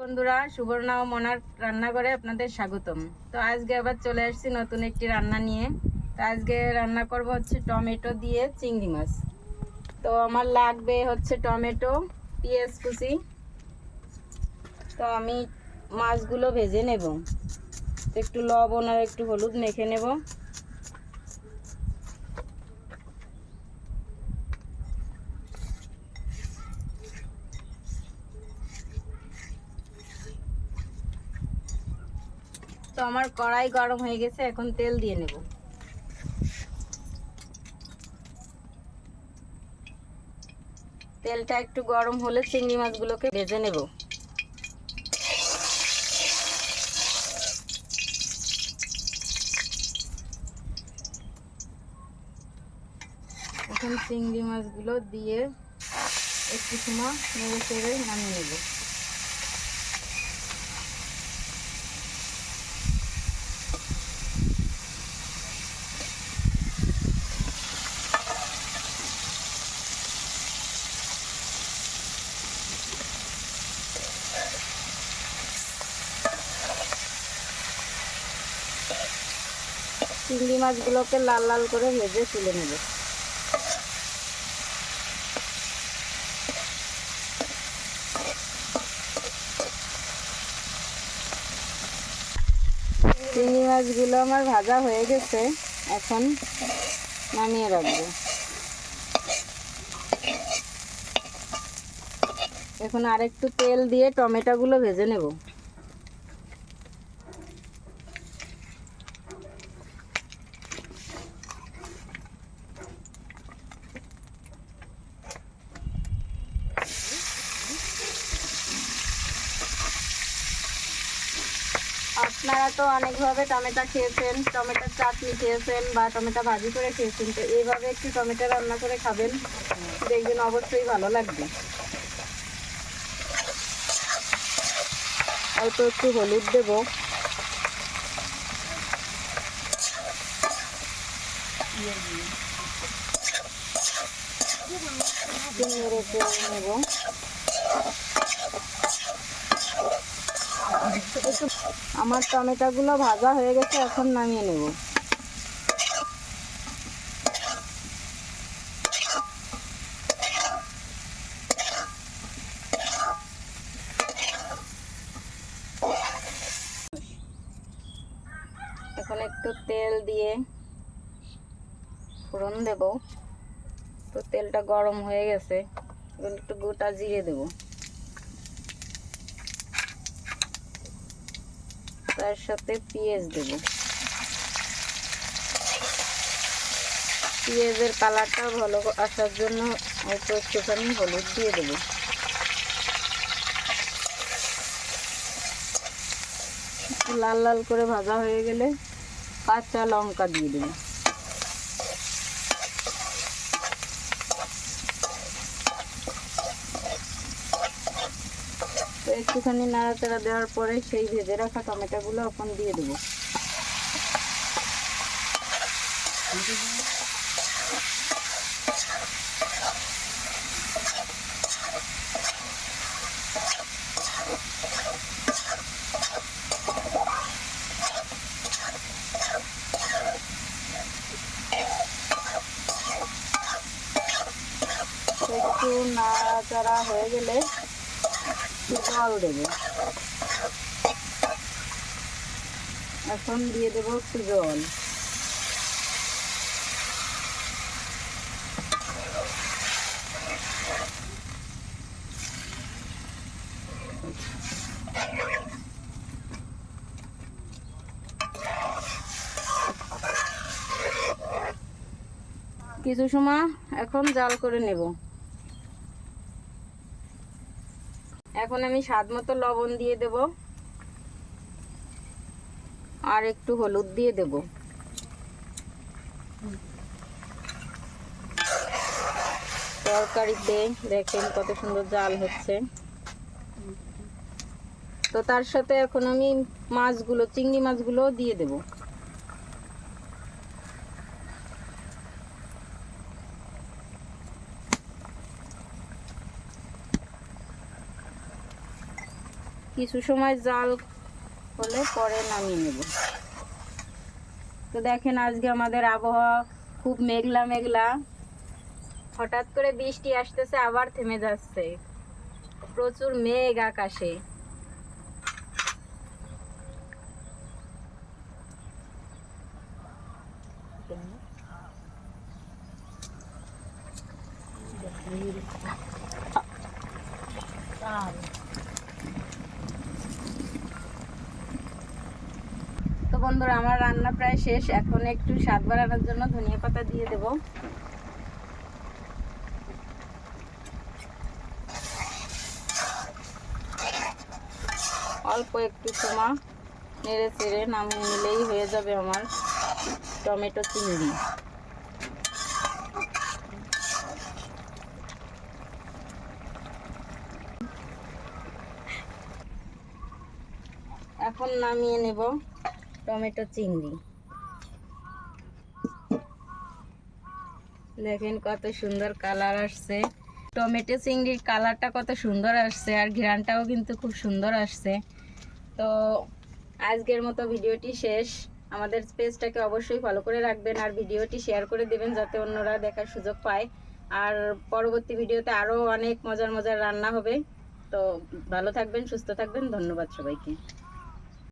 বন্ধুরা, সুবর্ণা ও মনার রান্নাঘরে আপনাদের স্বাগতম। তো আজকে আবার চলে আসছি নতুন একটি রান্না নিয়ে। তো আজকে রান্না করব হচ্ছে টমেটো দিয়ে চিংড়ি মাছ। তো আমার লাগবে হচ্ছে টমেটো, পেঁয়াজ কুচি। তো আমি মাছগুলো ভেজে নেব, একটু লবণ আর একটু হলুদ মেখে নেব। তো আমার কড়াই গরম হয়ে গেছে, এখন তেল দিয়ে নেব। তেলটা একটু গরম হলে চিংড়ি মাছগুলোকে ভেজে নেব। এখন চিংড়ি মাছগুলো দিয়ে একটু সময় নেড়ে চেড়ে নামিয়ে নেব। চিংড়ি মাছগুলোকে লাল লাল করে ভেজে তুলে নেব। চিংড়ি মাছগুলো আমার ভাজা হয়ে গেছে, এখন নামিয়ে রাখবো। এখন আরেকটু তেল দিয়ে টমেটোগুলো ভেজে নেব। আপনারা তো অনেকভাবে টমেটো খেয়েছেন, টমেটোর চাটনি খেয়েছেন বা টমেটো ভাজি করে খেয়েছেন। তো এইভাবে একটু টমেটো রান্না করে খাবেন, দেখবেন অবশ্যই ভালো লাগবে। অল্প একটু হলুদ দেব, নেড়ে চেড়ে নেব। আমার টমেটোগুলো ভাজা হয়ে গেছে, এখন নামিয়ে নেব। এখন একটু তেল দিয়ে ফোড়ন দেব। তো তেলটা গরম হয়ে গেছে, এখন একটু গোটা জিরে দেব। তার সাথে পেঁয়াজ দেব। পেঁয়াজের কালারটা ভালো আসার জন্য অল্প একটুখানি হলুদ দিয়ে দেব। লাল লাল করে ভাজা হয়ে গেলে কাঁচা লঙ্কা দিয়ে দেব। তো একটুখানি নাড়াচাড়া দেওয়ার পরে সেই ভেজে রাখা টমেটোগুলো এখন দিয়ে দেব। একটু নাড়াচাড়া হয়ে গেলে জল দেব। এখন দিয়ে দেবো একটু জল। কিছু সময় এখন জাল করে নেব। এখন আমি স্বাদ মতো লবণ দিয়ে দেব আর একটু হলুদ দিয়ে দেব। তরকারিতে দেখেন কত সুন্দর জাল হচ্ছে। তো তার সাথে এখন আমি মাছগুলো, চিংড়ি মাছগুলো দিয়ে দেব। কিছু সময় জাল হলে পরে নামিয়ে নেব। তো দেখেন আজকে আমাদের আবহাওয়া খুব মেঘলা মেঘলা, হঠাৎ করে বৃষ্টি আসতেছে আবার থেমে যাচ্ছে, প্রচুর মেঘ আকাশে। তো বন্ধুরা আমার রান্না প্রায় শেষ, এখন একটু স্বাদ বাড়ানোর জন্য ধনিয়া পাতা দিয়ে দেব। অল্প একটু সময় নেড়ে চেড়ে নামিয়ে নিলেই হয়ে যাবে আমার টমেটো চিংড়ি। এখন নামিয়ে নেব টমেটো চিংড়ি। দেখেন কত সুন্দর কালার আসছে, টমেটো চিংড়ির কালারটা কত সুন্দর আসছে, আর ঘ্রাণটাও কিন্তু খুব সুন্দর আসছে। তো আজকের মতো ভিডিওটি শেষ। আমাদের পেজটাকে অবশ্যই ফলো করে রাখবেন আর ভিডিওটি শেয়ার করে দেবেন যাতে অন্যরা দেখার সুযোগ পায়। আর পরবর্তী ভিডিওতে আরও অনেক মজার মজার রান্না হবে। তো ভালো থাকবেন, সুস্থ থাকবেন, ধন্যবাদ সবাইকে।